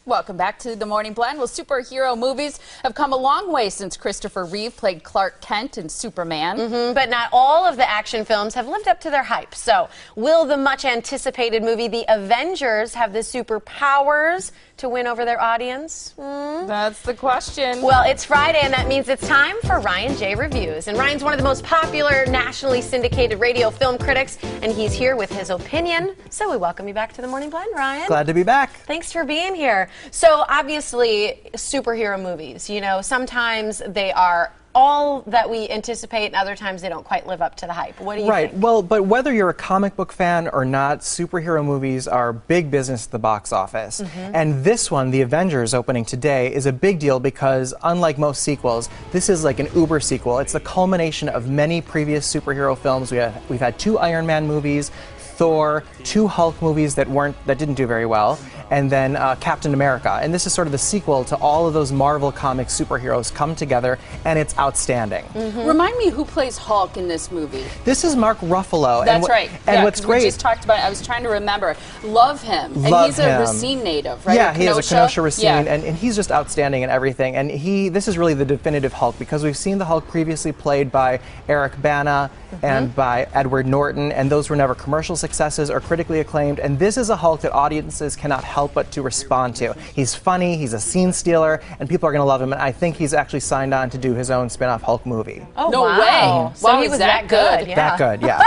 Welcome back to the Morning Blend. Well, superhero movies have come a long way since Christopher Reeve played Clark Kent in Superman. But not all of the action films have lived up to their hype. So, will the much anticipated movie The Avengers have the superpowers to win over their audience? That's the question. Well, it's Friday, and that means it's time for Ryan Jay Reviews. And Ryan's one of the most popular nationally syndicated radio film critics, and he's here with his opinion. So we welcome you back to the Morning Blend, Ryan. Glad to be back. Thanks for being here. So obviously, superhero movies, you know, sometimes they are all that we anticipate, and other times they don't quite live up to the hype. What do you think? Right. Well, but whether you're a comic book fan or not, superhero movies are big business at the box office. And this one, The Avengers, opening today, is a big deal because, unlike most sequels, this is like an uber sequel. It's the culmination of many previous superhero films. We've had 2 Iron Man movies, Thor, 2 Hulk movies that didn't do very well, and then Captain America. And this is sort of the sequel to all of those Marvel comic superheroes come together, and it's outstanding. Remind me who plays Hulk in this movie. This is Mark Ruffalo. That's right. And yeah, what's great... We just talked about it. I was trying to remember. Love him. And Love he's a him. Racine native, right? Yeah, he is a Kenosha Racine, Yeah. and he's just outstanding in everything. And this is really the definitive Hulk, because we've seen the Hulk previously played by Eric Bana and by Edward Norton, and those were never commercial successes or critically acclaimed. And this is a Hulk that audiences cannot help but to respond to. He's funny, he's a scene stealer, and people are going to love him. And I think he's actually signed on to do his own spin-off Hulk movie. Oh, No wow. way. So Wow, he is was that good? Yeah. That good, yeah.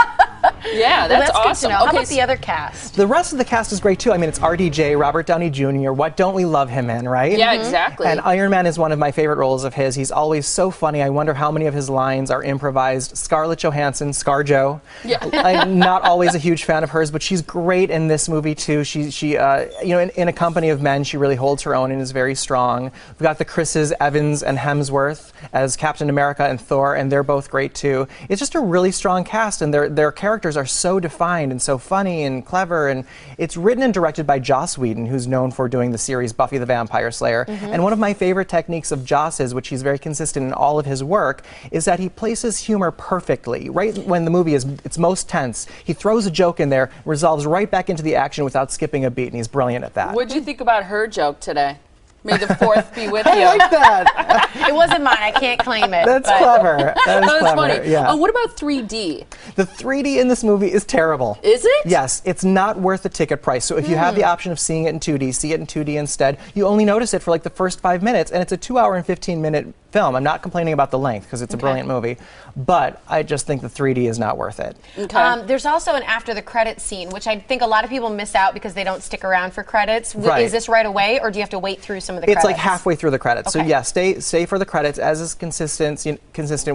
Yeah, that's Well, awesome. good to know. How Okay, about the other cast? The rest of the cast is great too. I mean, it's RDJ, Robert Downey Jr. What don't we love him in, right? Yeah, exactly. And Iron Man is one of my favorite roles of his. He's always so funny. I wonder how many of his lines are improvised. Scarlett Johansson, ScarJo. Yeah. I'm not always a huge fan of hers, but she's great in this movie too. She you know, in A Company of Men, she really holds her own and is very strong. We've got the Chris's, Evans, and Hemsworth as Captain America and Thor, and they're both great too. It's just a really strong cast, and their characters are so defined and so funny and clever. And it's written and directed by Joss Whedon, who's known for doing the series Buffy the Vampire Slayer. And one of my favorite techniques of Joss's, which he's very consistent in all of his work, is that he places humor perfectly. Right when the movie is its most tense, he throws a joke in there, resolves right back into the action without skipping a beat, and he's brilliant at that. What'd you think about her joke today? May the 4th be with you. I like that. It wasn't mine. I can't claim it. That's but clever. That is That was clever. funny. Yeah. What about 3D? The 3D in this movie is terrible. Is it? Yes, it's not worth the ticket price. So if you have the option of seeing it in 2D, see it in 2D instead. You only notice it for like the first 5 minutes, and it's a 2-hour and 15-minute film. I'm not complaining about the length because it's a brilliant movie, but I just think the 3D is not worth it. Okay. There's also an after the credits scene, which I think a lot of people miss out because they don't stick around for credits. Right. Is this right away, or do you have to wait through some of the It's credits? like halfway through the credits. So Okay. yeah, stay for the credits, as is consistent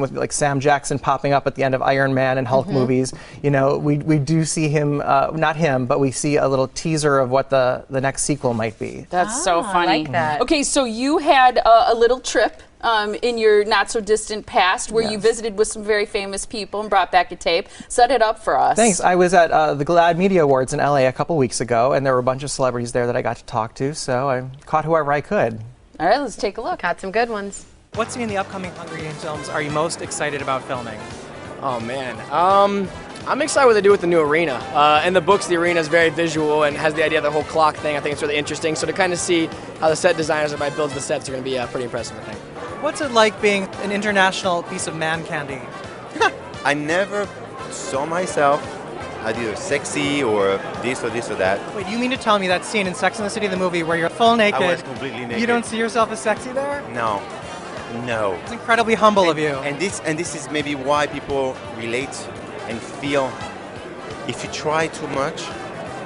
with like Sam Jackson popping up at the end of Iron Man and Hulk movies. You know, we do see him, not him, but we see a little teaser of what the next sequel might be. That's so I funny. like that. Okay, so you had a little trip in your not-so-distant past where you Yes. visited with some very famous people and brought back a tape. Set it up for us. Thanks. I was at the GLAAD Media Awards in LA a couple weeks ago, and there were a bunch of celebrities there that I got to talk to, so I caught whoever I could. All right, let's take a look. Got some good ones. What scene in the upcoming Hunger Games films are you most excited about filming? Oh man, I'm excited what they do with the new arena. In the books, the arena is very visual and has the idea of the whole clock thing. I think it's really interesting. So to kind of see how the set designers that might build the sets are going to be pretty impressive, I think. What's it like being an international piece of man candy? I never saw myself as either sexy or this or this or that. Wait, you mean to tell me that scene in Sex and the City, the movie, where you're full naked, I was completely naked. you don't see yourself as sexy there? No, no. It's incredibly humble of you. And this is maybe why people relate and feel. If you try too much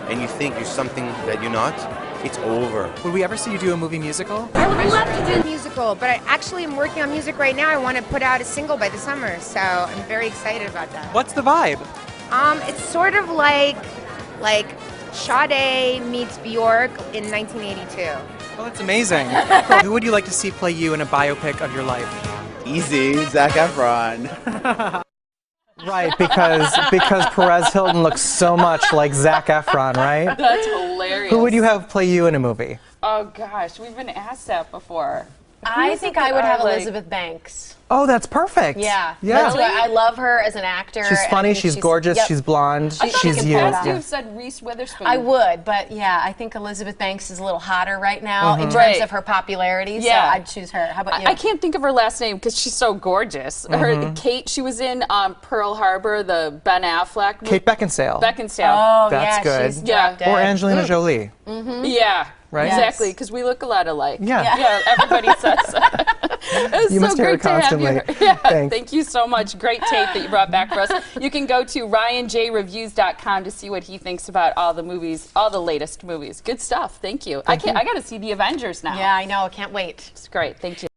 and you think you're something that you're not, it's over. Would we ever see you do a movie musical? I would love to do a musical, but I actually am working on music right now. I want to put out a single by the summer, so I'm very excited about that. What's the vibe? It's sort of like Sade meets Bjork in 1982. Well, that's amazing. Who would you like to see play you in a biopic of your life? Easy, Zac Efron. Right, because Perez Hilton looks so much like Zac Efron, right? That's hilarious. Who would you have play you in a movie? Oh gosh, we've been asked that before. I Who's think it I would that have like- Elizabeth Banks. Oh, that's perfect. Yeah. Yeah. That's why I love her as an actor. She's funny, and she's gorgeous, yep. she's blonde, I thought she's in you. the past Yeah. you've said Reese Witherspoon. I would, but yeah, I think Elizabeth Banks is a little hotter right now in terms Right. of her popularity, Yeah. so I'd choose her. How about you? I can't think of her last name because she's so gorgeous. Her Kate, she was in Pearl Harbor, the Ben Affleck movie. Kate Beckinsale. Beckinsale. Oh, That's yeah, good. she's Yeah. drop dead. Or Angelina Jolie. Yeah. Right? Exactly, Yes. because we look a lot alike. Yeah. Yeah, everybody says that. It was You so must hear great it to have constantly. you. Yeah, Thanks. thank you so much. Great tape that you brought back for us. You can go to RyanJReviews.com to see what he thinks about all the movies, all the latest movies. Good stuff. Thank you. I got to see the Avengers now. Yeah, I know. Can't wait. It's great. Thank you.